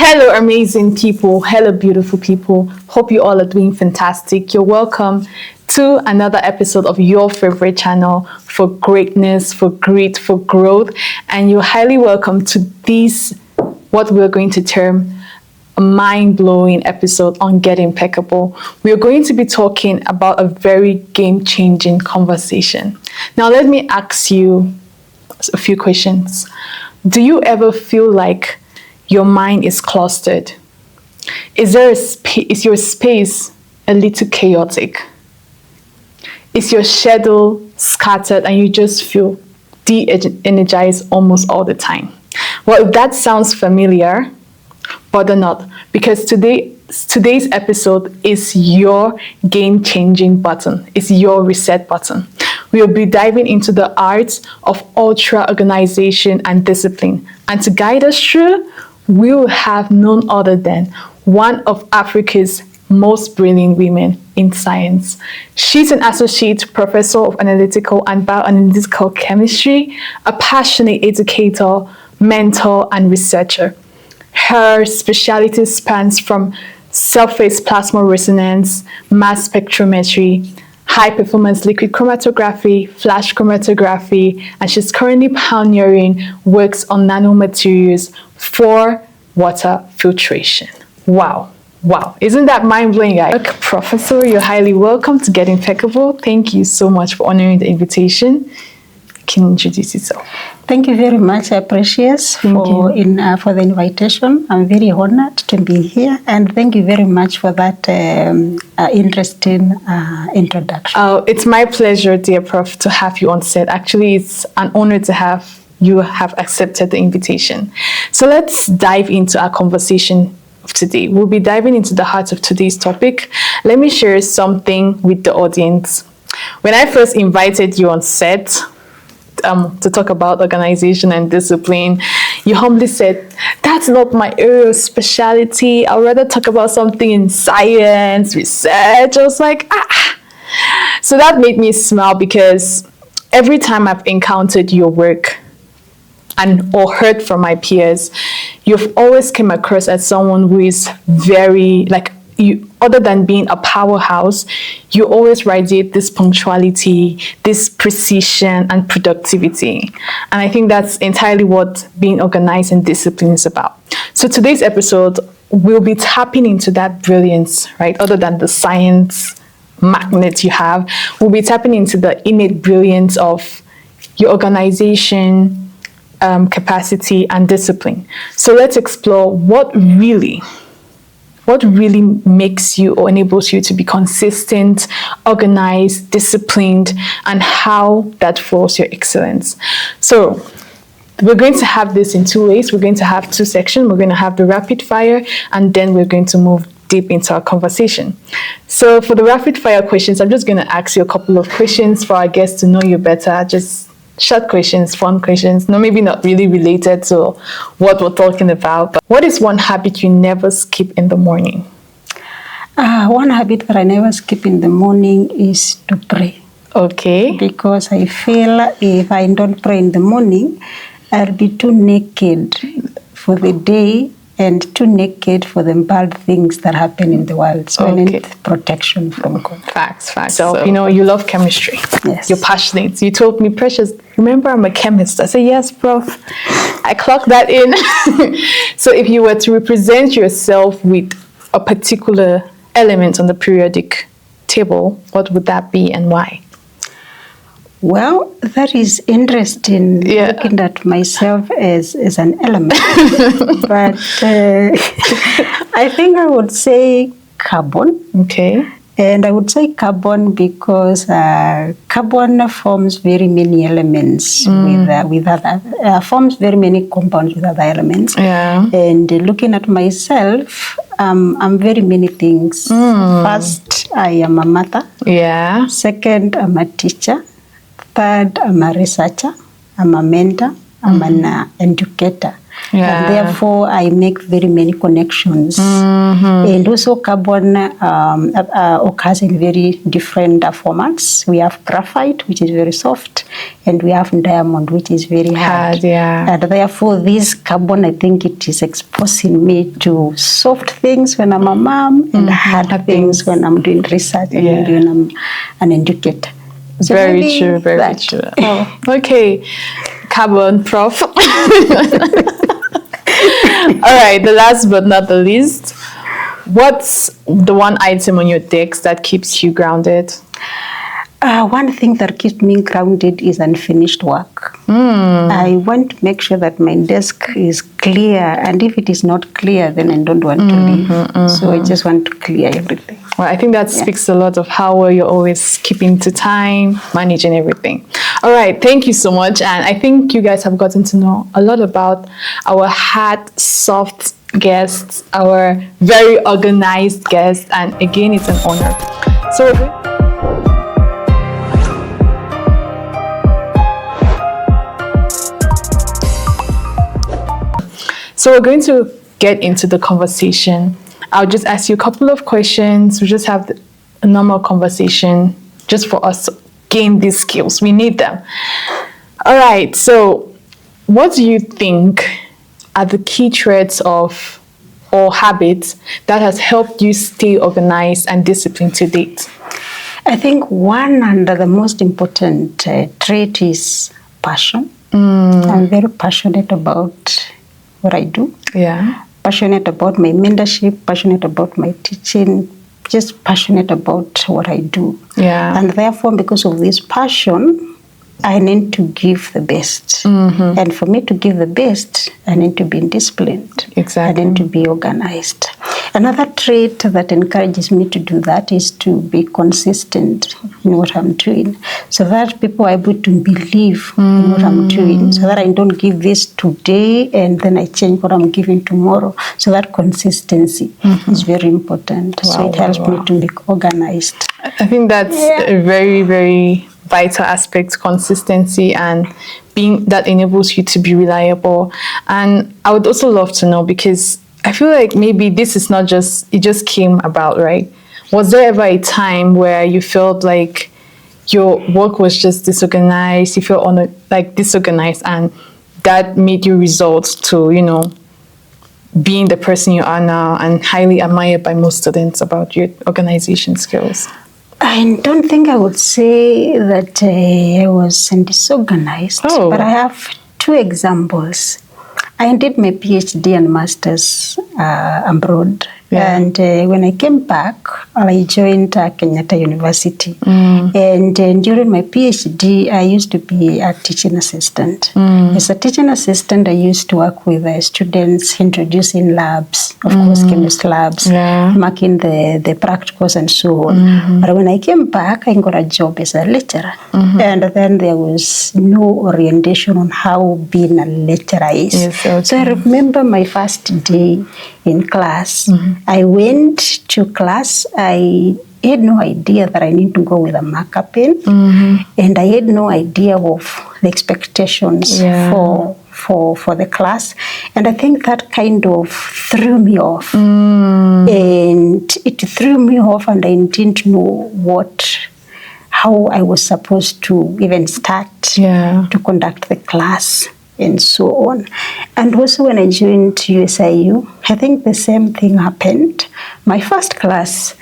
Hello, amazing people. Hello, beautiful people. Hope you all are doing fantastic. You're welcome to another episode of your favorite channel for greatness, for grit, for growth. And you're highly welcome to this, what we're going to term a mind-blowing episode on Get Impeccable. We're going to be talking about a very game-changing conversation. Now, let me ask you a few questions. Do you ever feel like your mind is clustered? Is your space a little chaotic? Is your schedule scattered and you just feel de-energized almost all the time? Well, if that sounds familiar, bother not, because today's episode is your game-changing button. It's your reset button. We'll be diving into the arts of ultra organization and discipline. And to guide us through, we will have none other than one of Africa's most brilliant women in science. She's an associate professor of analytical and bioanalytical chemistry, a passionate educator, mentor, and researcher. Her specialty spans from surface plasma resonance, mass spectrometry, high-performance liquid chromatography, flash chromatography, and she's currently pioneering works on nanomaterials for water filtration. Wow. Isn't that mind-blowing, guys? Look, Professor, you're highly welcome to Get Impeccable. Thank you so much for honoring the invitation. You can introduce yourself. Thank you very much, Precious, for the invitation. I'm very honored to be here, and thank you very much for that interesting introduction. Oh, it's my pleasure, dear Prof, to have you on set. Actually, it's an honor to have you have accepted the invitation. So let's dive into our conversation of today. We'll be diving into the heart of today's topic. Let me share something with the audience. When I first invited you on set, to talk about organization and discipline, you humbly said, that's not my area of specialty. I'd rather talk about something in science, research. I was like, So that made me smile, because every time I've encountered your work or heard from my peers, you've always come across as someone who is very, other than being a powerhouse, you always radiate this punctuality, this precision, and productivity. And I think that's entirely what being organized and disciplined is about. So today's episode, we'll be tapping into that brilliance, right? Other than the science magnet you have, we'll be tapping into the innate brilliance of your organization, capacity, and discipline. So let's explore what really makes you or enables you to be consistent, organized, disciplined, and how that fuels your excellence. So we're going to have this in two ways. We're going to have two sections. We're going to have the rapid fire, and then we're going to move deep into our conversation. So for the rapid fire questions, I'm just going to ask you a couple of questions for our guests to know you better. Just short questions, fun questions, no, maybe not really related to what we're talking about. But what is one habit you never skip in the morning? One habit that I never skip in the morning is to pray. Okay. Because I feel if I don't pray in the morning, I'll be too naked for the day and too naked for the bad things that happen in the world. So I need protection from God. Facts. So, you love chemistry. Yes. You're passionate. You told me, Precious, remember I'm a chemist. I said, yes, Prof. I clocked that in. So if you were to represent yourself with a particular element on the periodic table, what would that be and why? Well, that is interesting, looking at myself as an element. But I think I would say carbon. Okay. And I would say carbon because carbon forms very many elements with other, forms very many compounds with other elements. Yeah. And looking at myself, I'm very many things. First, I am a mother. Yeah. Second, I'm a teacher. Third, I'm a researcher. I'm a mentor. I'm an educator. Yeah. And therefore, I make very many connections. And also, carbon occurs in very different formats. We have graphite, which is very soft, and we have diamond, which is very hard. Yeah. And therefore, this carbon, I think it is exposing me to soft things when I'm a mom and hard things when I'm doing research and when I'm an educator. So very true, very true. Oh, okay, carbon prof. All right, the last but not the least, what's the one item on your desk that keeps you grounded? One thing that keeps me grounded is unfinished work. I want to make sure that my desk is clear, and if it is not clear, then I don't want to leave. So I just want to clear everything. Well, I think that speaks a lot of how well you're always keeping to time, managing everything. All right, thank you so much. And I think you guys have gotten to know a lot about our hard, soft guests, our very organized guests. And again, it's an honor. So we're going to get into the conversation. I'll just ask you a couple of questions. We just have a normal conversation just for us to gain these skills. We need them. All right. So what do you think are the key traits of or habits that has helped you stay organized and disciplined to date? I think one and the most important trait is passion. I'm very passionate about what I do. Yeah. Passionate about my mentorship, passionate about my teaching, just passionate about what I do. Yeah. And therefore, because of this passion, I need to give the best. And for me to give the best, I need to be disciplined. Exactly. I need to be organized. Another trait that encourages me to do that is to be consistent in what I'm doing, so that people are able to believe in what I'm doing, so that I don't give this today and then I change what I'm giving tomorrow. So that consistency is very important. So it helps me to be organized. I think that's a very, very vital aspect, consistency, and being that enables you to be reliable. And I would also love to know, because I feel like maybe this is not just, it just came about, right? Was there ever a time where you felt like your work was just disorganized, you felt disorganized, and that made you result to, being the person you are now and highly admired by most students about your organization skills? I don't think I would say that I was disorganized, but I have two examples. I did my PhD and master's abroad. Yeah. And when I came back, I joined Kenyatta University. And during my PhD, I used to be a teaching assistant. As a teaching assistant, I used to work with students introducing labs, of course, chemist labs, marking the practicals and so on. But when I came back, I got a job as a lecturer. And then there was no orientation on how being a lecturer is. Yes, okay. So I remember my first day in class. I went to class. I had no idea that I need to go with a marker pen, and I had no idea of the expectations for the class. And I think that kind of threw me off. And it threw me off, and I didn't know how I was supposed to even start to conduct the class, and so on. And also when I joined USIU, I think the same thing happened. My first class,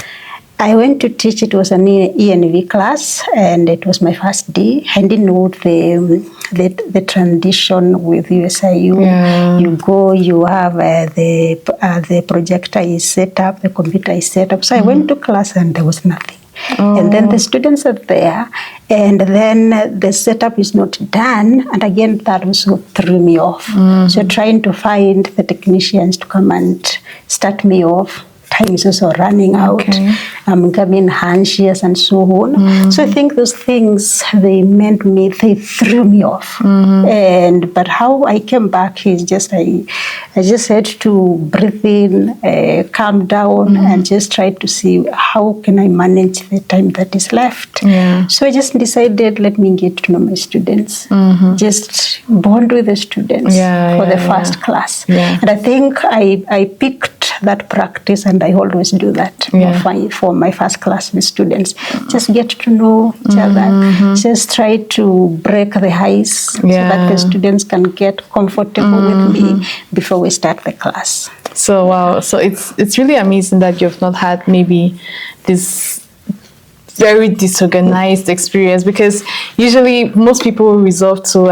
I went to teach. It was an ENV class, and it was my first day. I didn't know the transition with USIU. You go, you have the projector is set up, the computer is set up. So I went to class and there was nothing. And then the students are there, and then the setup is not done, and again that also threw me off. So trying to find the technicians to come and start me off, time is also running out. Okay. I'm becoming anxious and so on. So I think those things, they threw me off. But how I came back is just, I just had to breathe in, calm down, and just try to see how can I manage the time that is left. Yeah. So I just decided, let me get to know my students, just bond with the students for the first class. Yeah. And I think I picked that practice, and I always do that for my first class with students. Just get to know each other, just try to break the ice so that the students can get comfortable with me before we start the class. So wow, so it's really amazing that you've not had maybe this very disorganized experience, because usually most people will resolve to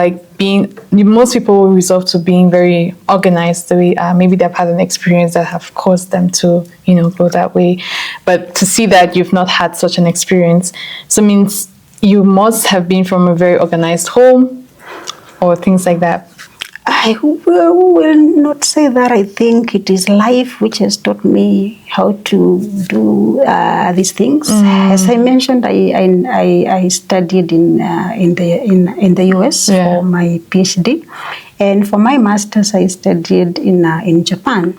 being very organized the way maybe they've had an experience that have caused them to go that way. But to see that you've not had such an experience, so means you must have been from a very organized home or things like that. I will not say that. I think it is life which has taught me how to do these things. As I mentioned, I studied in the US for my PhD, and for my master's I studied in Japan.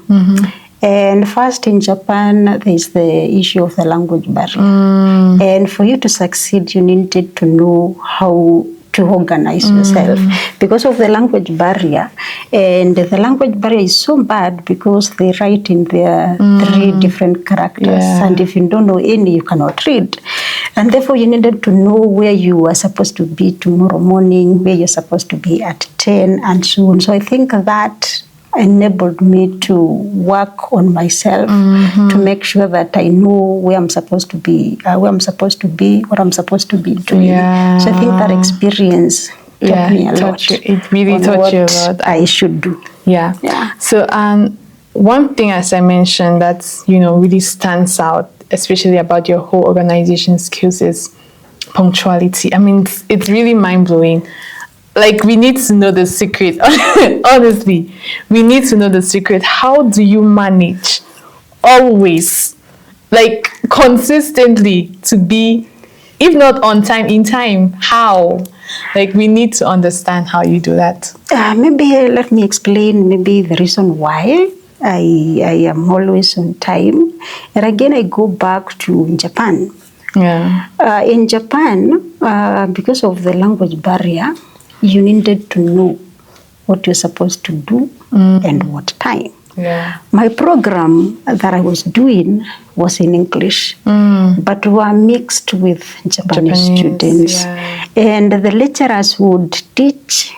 And first in Japan, there's the issue of the language barrier, and for you to succeed, you needed to know how to organize yourself because of the language barrier. And the language barrier is so bad because they write in their 3 different characters, and if you don't know any, you cannot read. And therefore you needed to know where you are supposed to be tomorrow morning, where you're supposed to be at 10, and so on. So I think that enabled me to work on myself to make sure that I know where I'm supposed to be, what I'm supposed to be doing. Yeah. So I think that experience taught me a lot. It really taught you a lot. I should do. Yeah. So one thing, as I mentioned, that's really stands out, especially about your whole organization skills, is punctuality. I mean, it's really mind-blowing. Like, we need to know the secret. Honestly, we need to know the secret. How do you manage always, like, consistently to be, if not on time, in time? How? Like, we need to understand how you do that. Maybe let me explain maybe the reason why I am always on time. And again, I go back to Japan. Yeah. In Japan, because of the language barrier, you needed to know what you're supposed to do and what time. Yeah. My program that I was doing was in English, but were mixed with Japanese students. Yeah. And the lecturers would teach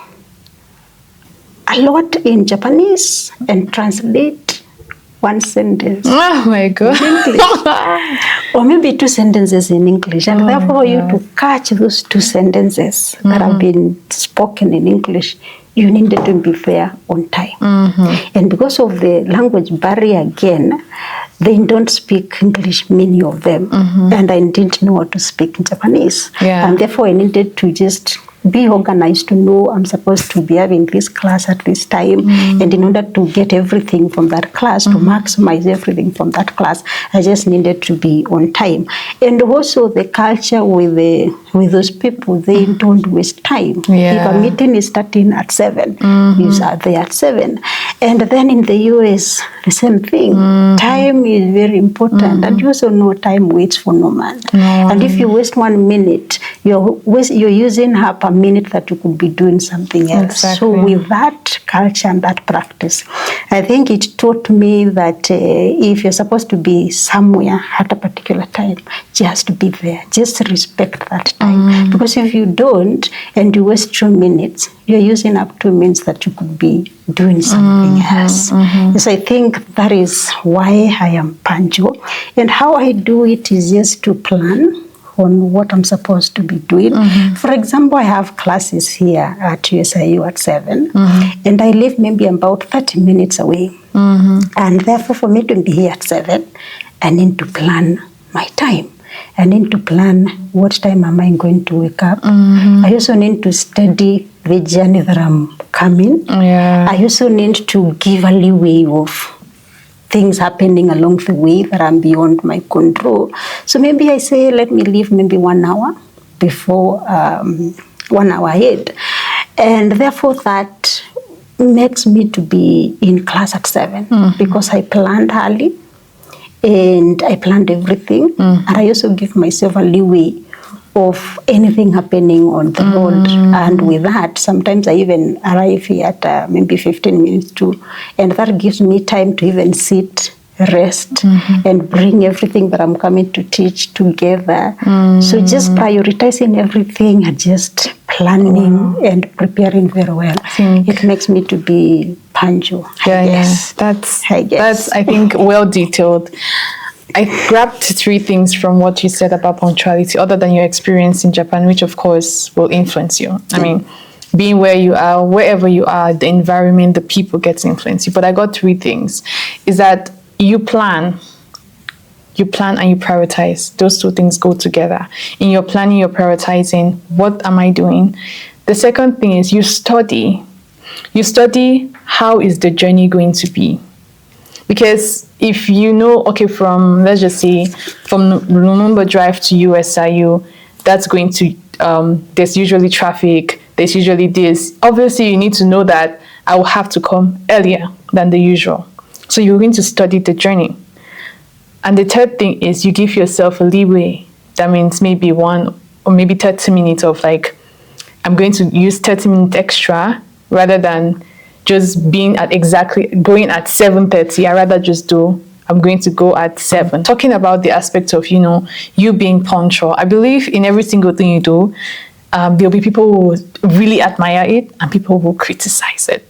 a lot in Japanese and translate one sentence. Oh my God. In English. Or maybe 2 sentences in English. And therefore you to catch those 2 sentences that have been spoken in English, you needed to be there on time. And because of the language barrier again, they don't speak English, many of them. And I didn't know how to speak Japanese. Yeah. And therefore I needed to just be organized to know I'm supposed to be having this class at this time. And in order to get everything from that class, to maximize everything from that class, I just needed to be on time. And also the culture with those people, they don't waste time. Yeah. If a meeting is starting at 7, you are there at 7. And then in the US, the same thing. Time is very important. And you also know time waits for no man. And if you waste 1 minute, you're using up a minute that you could be doing something else. Exactly. So with that culture and that practice, I think it taught me that if you're supposed to be somewhere at a particular time, just be there. Just respect that time. Because if you don't and you waste 2 minutes, you're using up 2 minutes that you could be doing something else. Yes, I think that is why I am punctual. And how I do it is just to plan on what I'm supposed to be doing. For example, I have classes here at USIU at 7, and I live maybe about 30 minutes away. And therefore, for me to be here at 7, I need to plan my time. I need to plan what time am I going to wake up. I also need to study the journey that I'm coming. I also need to give a leeway of things happening along the way that are beyond my control. So maybe I say, let me leave maybe 1 hour before, 1 hour ahead. And therefore that makes me to be in class at 7 because I planned early and I planned everything. And I also give myself a leeway of anything happening on the road. And with that, sometimes I even arrive here at maybe 15 minutes to, and that gives me time to even sit, rest, and bring everything that I'm coming to teach together. So just prioritizing everything and just planning and preparing very well. It makes me to be punctual. That's I think well detailed. I grabbed 3 things from what you said about punctuality, other than your experience in Japan, which of course will influence you. I mean, being where you are, wherever you are, the environment, the people get to influence you. But I got 3 things. Is that you plan and you prioritize. Those 2 things go together. In your planning, you're prioritizing, what am I doing? The second thing is you study. You study, how is the journey going to be? Because if you know, okay, from, let's just say, from Lumumba Drive to USIU, that's going to, there's usually traffic, there's usually this. Obviously, you need to know that I will have to come earlier than the usual. So you're going to study the journey. And the third thing is you give yourself a leeway. That means maybe 1 or maybe 30 minutes of like, I'm going to use 30 minutes extra rather than just being at going at 7:30. I rather just do, I'm going to go at 7. Talking about the aspect of, you being punctual. I believe in every single thing you do, there'll be people who really admire it and people who will criticize it.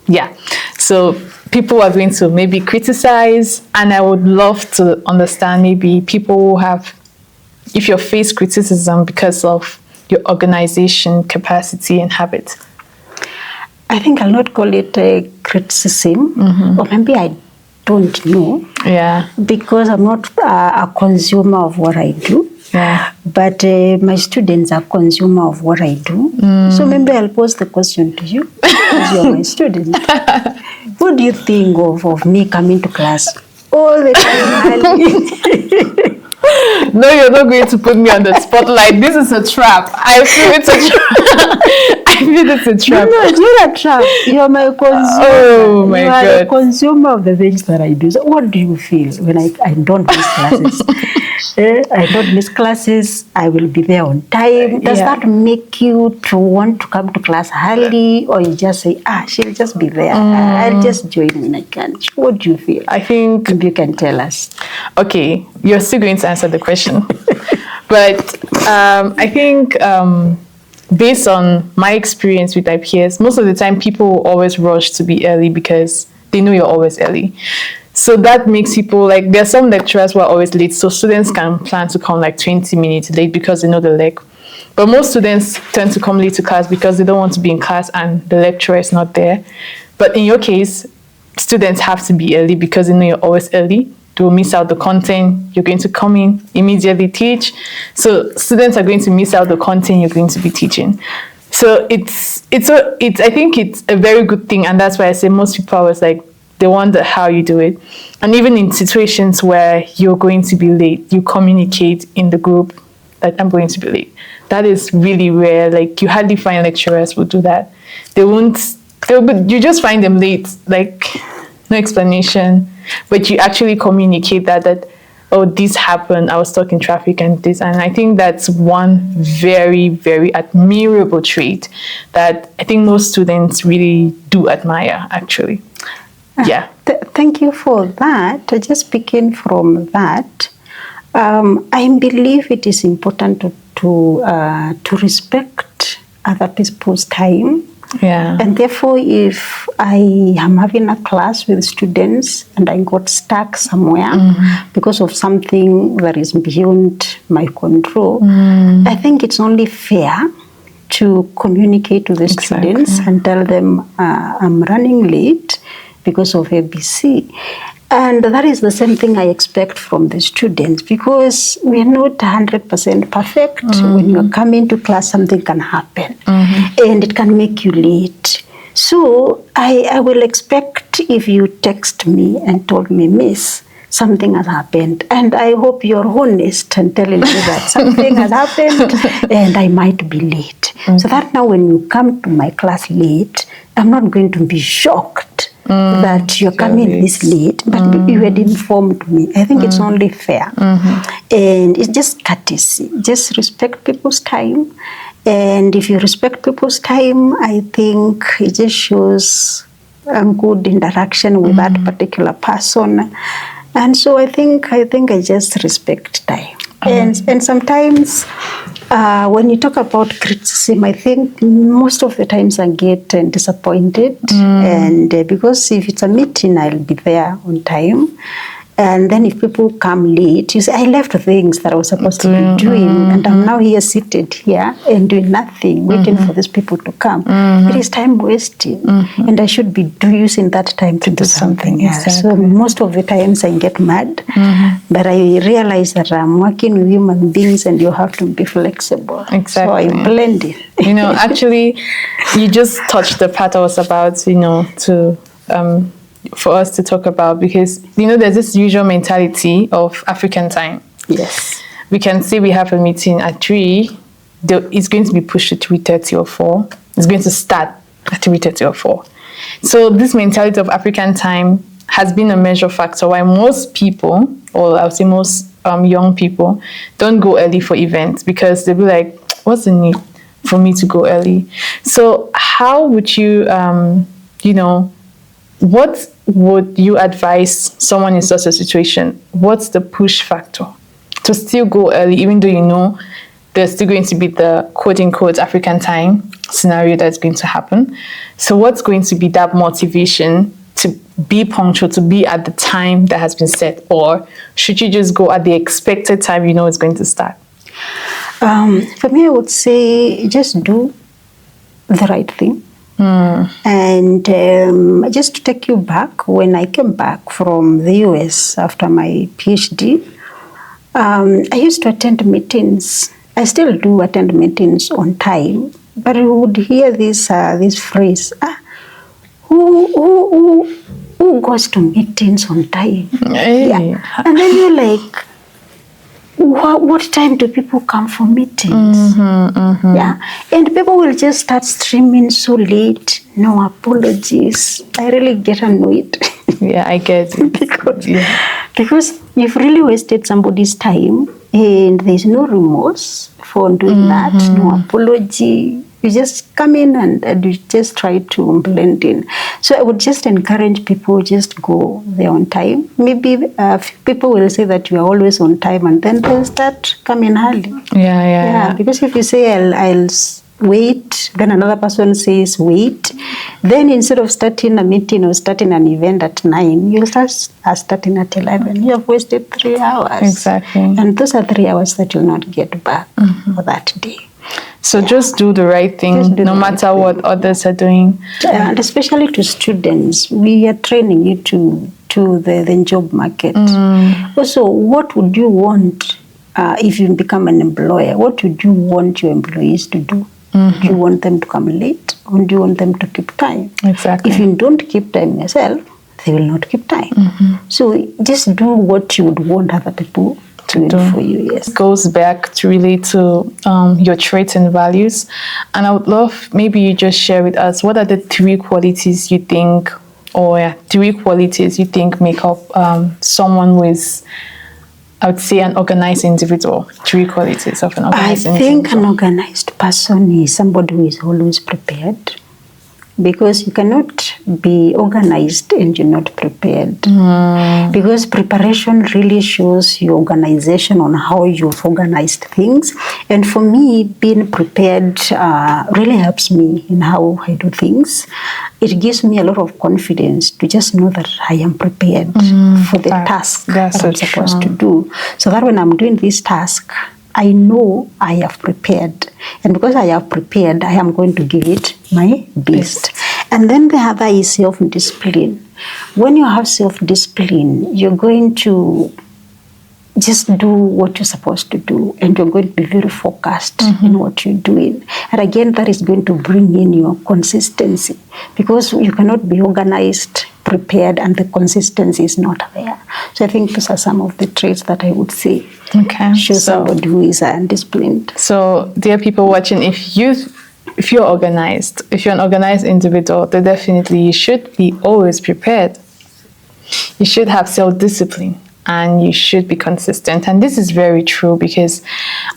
Yeah. So people are going to maybe criticize, and I would love to understand maybe people who have, if you face criticism because of your organization capacity and habit. I think I'll not call it a criticism, or maybe I don't know. Yeah. Because I'm not a consumer of what I do. Yeah. But my students are consumer of what I do. So maybe I'll pose the question to you, because you're my student. What do you think of me coming to class all the time? No, you're not going to put me on the spotlight. This is a trap. I feel it's a trap. I feel it's a trap. No, it's not a trap. You're my consumer. Oh my God. You are a consumer of the things that I do. So what do you feel when I don't miss classes? I don't miss classes. I will be there on time. Does that make you to want to come to class early, or you just say, she'll just be there. I'll just join when I can? What do you feel? I think maybe you can tell us. Okay, you're still going to answer the question, but I think based on my experience with my peers, most of the time people will always rush to be early because they know you're always early. So that makes people, like, there are some lecturers who are always late, so students can plan to come like 20 minutes late because they know the leg. But most students tend to come late to class because they don't want to be in class and the lecturer is not there. But in your case, students have to be early because they know you're always early. They will miss out the content. You're going to come in, immediately teach. So students are going to miss out the content you're going to be teaching. So it's I think it's a very good thing, and that's why I say most people are always like, they wonder how you do it. And even in situations where you're going to be late, you communicate in the group that I'm going to be late. That is really rare. Like, you hardly find lecturers who do that. You just find them late, like no explanation, but you actually communicate that, oh, this happened, I was stuck in traffic and this. And I think that's one very, very admirable trait that I think most students really do admire, actually. Yeah. Thank you for that. Just speaking from that, I believe it is important to respect other people's time. Yeah. And therefore, if I am having a class with students and I got stuck somewhere because of something that is beyond my control, I think it's only fair to communicate to the students and tell them I'm running late because of ABC. And that is the same thing I expect from the students, because we are not 100% perfect. When you are coming to class, something can happen and it can make you late. So I will expect if you text me and told me, Miss, something has happened, and I hope you're honest and telling me that something has happened and I might be late. So that now when you come to my class late, I'm not going to be shocked that you're coming this late, but you had informed me. I think it's only fair. And it's just courtesy. Just respect people's time. And if you respect people's time, I think it just shows a good interaction with that particular person. And so I think I just respect time. And sometimes when you talk about criticism, I think most of the times I get disappointed. And because if it's a meeting, I'll be there on time. And then if people come late, you say, I left things that I was supposed to be doing, and I'm now here seated here and doing nothing, waiting for these people to come. It is time wasting, and I should be using that time to do something else. Exactly. So most of the times I get mad, but I realize that I'm working with human beings and you have to be flexible. Exactly. So I blend it. Actually, you just touched the part I was about, for us to talk about, because there's this usual mentality of African time. Yes, we can say we have a meeting at 3, it's going to be pushed to 3:30 or 4. It's going to start at 3:30 or 4. So this mentality of African time has been a major factor why most people, or I would say most young people, don't go early for events, because they'll be like, what's the need for me to go early? So how would you what would you advise someone in such a situation? What's the push factor to still go early, even though there's still going to be the quote-unquote African time scenario that's going to happen? So what's going to be that motivation to be punctual, to be at the time that has been set? Or should you just go at the expected time it's going to start? For me, I would say just do the right thing. And just to take you back, when I came back from the US after my PhD, I used to attend meetings. I still do attend meetings on time, but I would hear this phrase, who goes to meetings on time? Hey. Yeah. And then you're like, what time do people come for meetings? Yeah, and people will just start streaming so late. No apologies. I really get annoyed. Yeah, I get it. because you've really wasted somebody's time, and there's no remorse for doing that. No apology. You just come in and you just try to blend in. So I would just encourage people, just go there on time. Maybe people will say that you are always on time, and then they'll start coming early. Yeah. Because if you say I'll wait, then another person says wait, then instead of starting a meeting or starting an event at 9, you'll start starting at 11. You have wasted 3 hours. Exactly. And those are 3 hours that you'll not get back for that day. So just do the right thing, no matter what others are doing. And especially to students, we are training you to the job market. Also, what would you want if you become an employer? What would you want your employees to do? Do you want them to come late, or do you want them to keep time? Exactly. If you don't keep time yourself, they will not keep time. So just do what you would want other people to do for you. Yes, it goes back to relate to your traits and values. And I would love maybe you just share with us, what are the 3 qualities you think, make up someone with, I would say, an organized individual. 3 qualities of an organized individual. I think an organized person is somebody who is always prepared. Because you cannot be organized and you're not prepared. Because preparation really shows your organization on how you've organized things. And for me, being prepared really helps me in how I do things. It gives me a lot of confidence to just know that I am prepared for the task that I'm supposed to do. So that when I'm doing this task, I know I have prepared. And because I have prepared, I am going to give it my best. And then the other is self-discipline. When you have self-discipline, you're going to just do what you're supposed to do, and you're going to be very focused in what you're doing. And again, that is going to bring in your consistency, because you cannot be organized, prepared, and the consistency is not there. So I think those are some of the traits that I would say show somebody who is undisciplined. So, dear people watching, if you're organized, if you're an organized individual, then definitely you should be always prepared. You should have self-discipline, and you should be consistent. And this is very true, because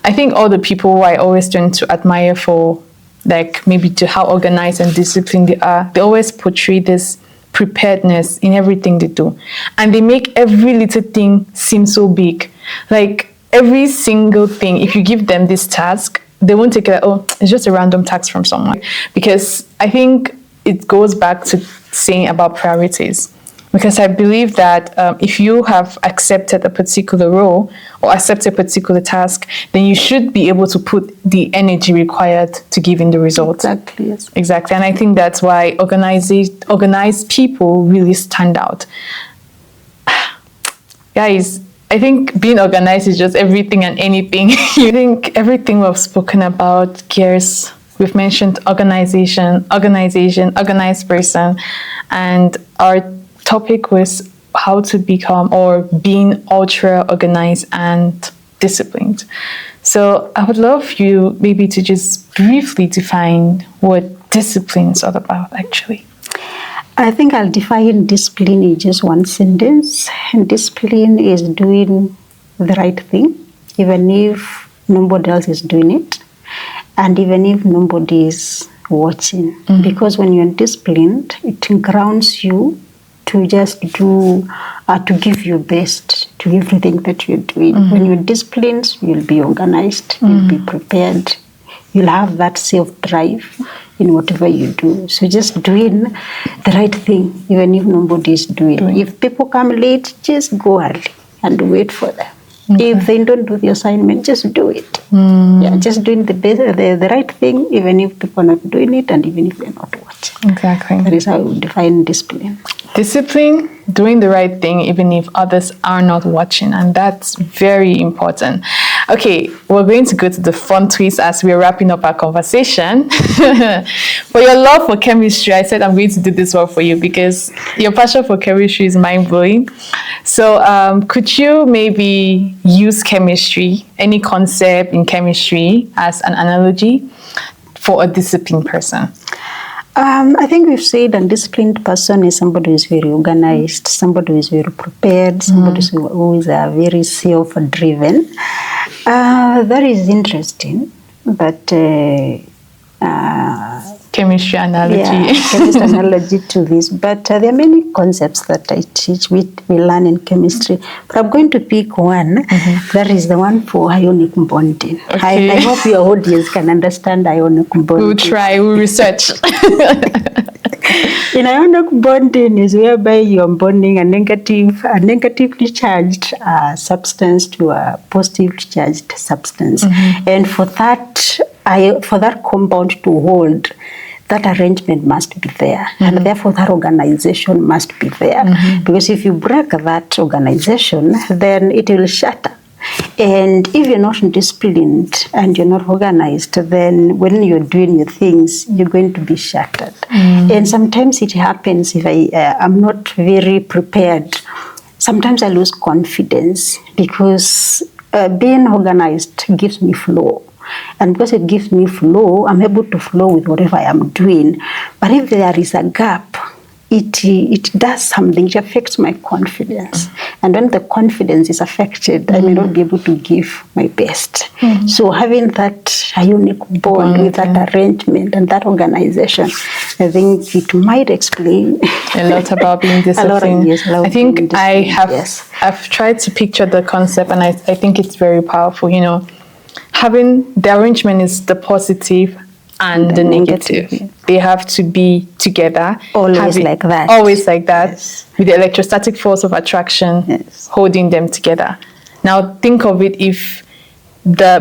I think all the people who I always tend to admire for, like, maybe to how organized and disciplined they are, they always portray this preparedness in everything they do. And they make every little thing seem so big. Like, every single thing, if you give them this task, they won't take it, oh, it's just a random task from someone. Because I think it goes back to saying about priorities. Because I believe that if you have accepted a particular role or accepted a particular task, then you should be able to put the energy required to give in the result. Exactly, yes. Exactly. And I think that's why organized people really stand out. Guys, I think being organized is just everything and anything. I think everything we've spoken about gears. We've mentioned organization, organized person, and our topic was how to become or being ultra organized and disciplined. So I would love you maybe to just briefly define what discipline is all about, actually. I think I'll define discipline in just one sentence. And discipline is doing the right thing, even if nobody else is doing it, and even if nobody is watching. Because when you're disciplined, it grounds you to just do, to give your best to everything that you're doing. When you're disciplined, you'll be organized, you'll be prepared, you'll have that self-drive in whatever you do. So just doing the right thing, even if nobody is doing. If people come late, just go early and wait for them. If they don't do the assignment, just do it. Yeah, just doing the right thing, even if people are not doing it, and even if they're not watching. Exactly. That is how we define discipline. Discipline, doing the right thing, even if others are not watching. And that's very important. Okay, we're going to go to the fun twist as we're wrapping up our conversation. For your love for chemistry, I said I'm going to do this one for you because your passion for chemistry is mind-blowing. So could you maybe use chemistry, any concept in chemistry, as an analogy for a disciplined person? I think we've said a disciplined person is somebody who is very organized, somebody who is very prepared, somebody who is very self-driven. That is interesting, but chemistry analogy. Yeah, chemistry analogy to this. But there are many concepts that I teach, we learn in chemistry. But I'm going to pick one. That is the one for ionic bonding. Okay. I hope your audience can understand ionic bonding. We'll try, we'll research. In ionic bonding is whereby you're bonding a negatively charged substance to a positively charged substance. And for that compound to hold, that arrangement must be there. And therefore that organization must be there. Because if you break that organization, then it will shatter. And if you're not disciplined and you're not organized, then when you're doing your things, you're going to be shattered. And sometimes it happens if I'm not very prepared. Sometimes I lose confidence because being organized gives me flow. And because it gives me flow, I'm able to flow with whatever I am doing. But if there is a gap, it does something, it affects my confidence. And when the confidence is affected, I may not be able to give my best. So having that ionic bond with that arrangement and that organization, I think it might explain a lot about being disciplined. I think I've tried to picture the concept, and I think it's very powerful. You know, having the arrangement is the positive and the negative. They have to be together. Always like that. Always like that. Yes. With the electrostatic force of attraction holding them together. Now think of it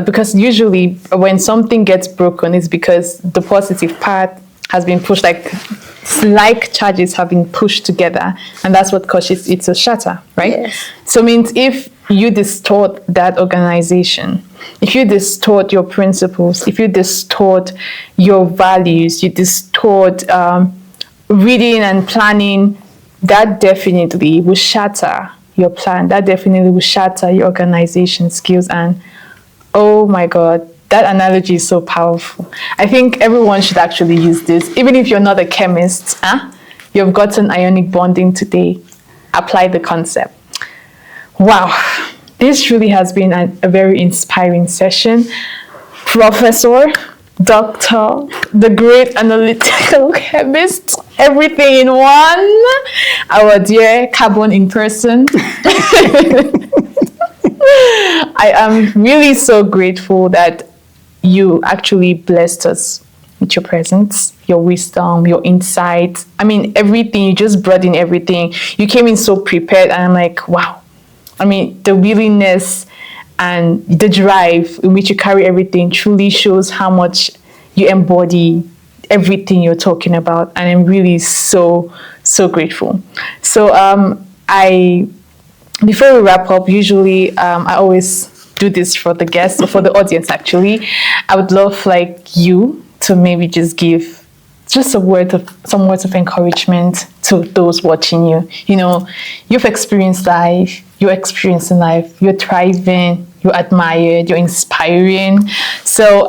because usually when something gets broken, it's because the positive part has been pushed, like charges have been pushed together, and that's what causes it to shatter, right? So it means if you distort that organization, if you distort your principles, if you distort your values, you distort reading and planning, that definitely will shatter your plan. That definitely will shatter your organization skills. And oh my God, that analogy is so powerful. I think everyone should actually use this. Even if you're not a chemist, you've gotten ionic bonding today. Apply the concept. Wow, this really has been a very inspiring session. Professor, Doctor, the great analytical chemist, everything in one. Our dear Carbon in person. I am really so grateful that you actually blessed us with your presence, your wisdom, your insight. I mean, everything. You just brought in everything. You came in so prepared, and I'm like, wow. I mean, the willingness and the drive in which you carry everything truly shows how much you embody everything you're talking about. And I'm really so grateful. So before we wrap up, usually I always do this for the guests, or for the audience actually. I would love you to maybe just give just some words of encouragement to those watching you. You know, you've experienced life, you're experiencing life, you're thriving, you're admired, you're inspiring. So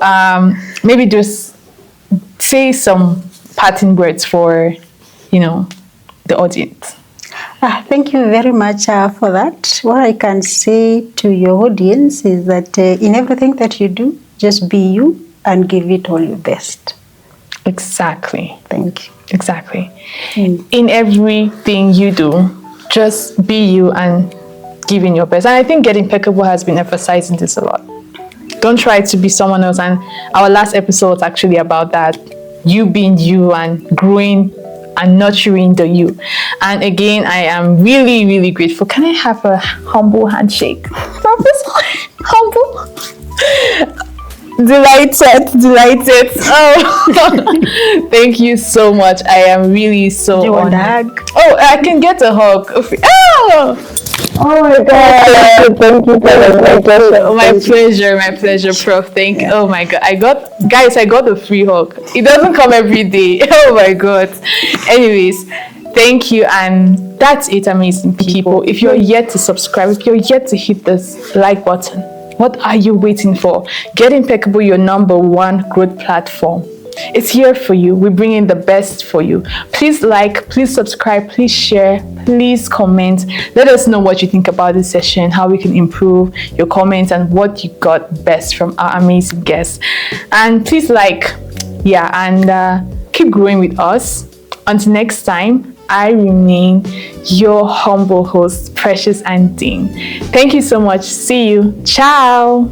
maybe just say some parting words for, the audience. Thank you very much for that. What I can say to your audience is that in everything that you do, just be you and give it all your best. Exactly. Thank you. Exactly. In everything you do, just be you and give in your best. And I think Get Impeccable has been emphasizing this a lot. Don't try to be someone else. And our last episode was actually about that. You being you and growing and nurturing the you. And again, I am really, really grateful. Can I have a humble handshake? Humble. Delighted. Oh, thank you so much. I am really so Do you want a honored. hug? Oh, I can get a hug. Oh my God. Thank you. My pleasure, Prof. Thank you. Oh my God. I got a free hug. It doesn't come every day. Oh my God. Anyways, thank you. And that's it, amazing people. If you're yet to subscribe, if you're yet to hit this like button, what are you waiting for? Get Impeccable, your #1 growth platform. It's here for you. We bring in the best for you. Please like, please subscribe, please share, please comment. Let us know what you think about this session, how we can improve your comments, and what you got best from our amazing guests. And please keep growing with us. Until next time, I remain your humble host, Precious and Dean. Thank you so much. See you. Ciao.